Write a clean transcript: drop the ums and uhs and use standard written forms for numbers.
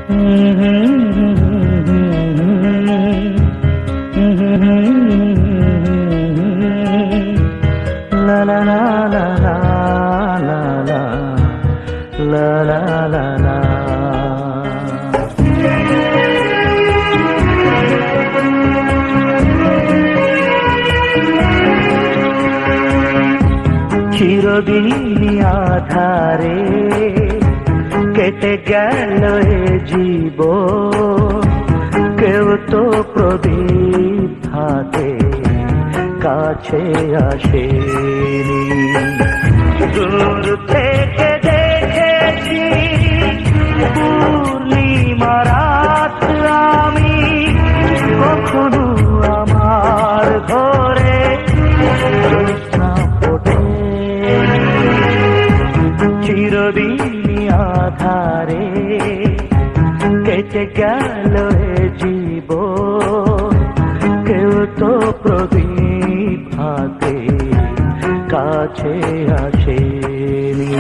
La la la la la la la la la la la চিরদিনই আধারে কেটে গেল এ জীবন, কেউ তো প্রদীপ হাতে কাছে আসেনি। দূর থেকে দেখেছি পূর্ণিমা রাত আমি, কখনো আমার ঘরে জ্যোৎস্না ফোটেনি। চিরদিনই আধারে কেটে গেল এ জীবন, কেউ তো প্রদীপ হাতে কাছে আসেনি।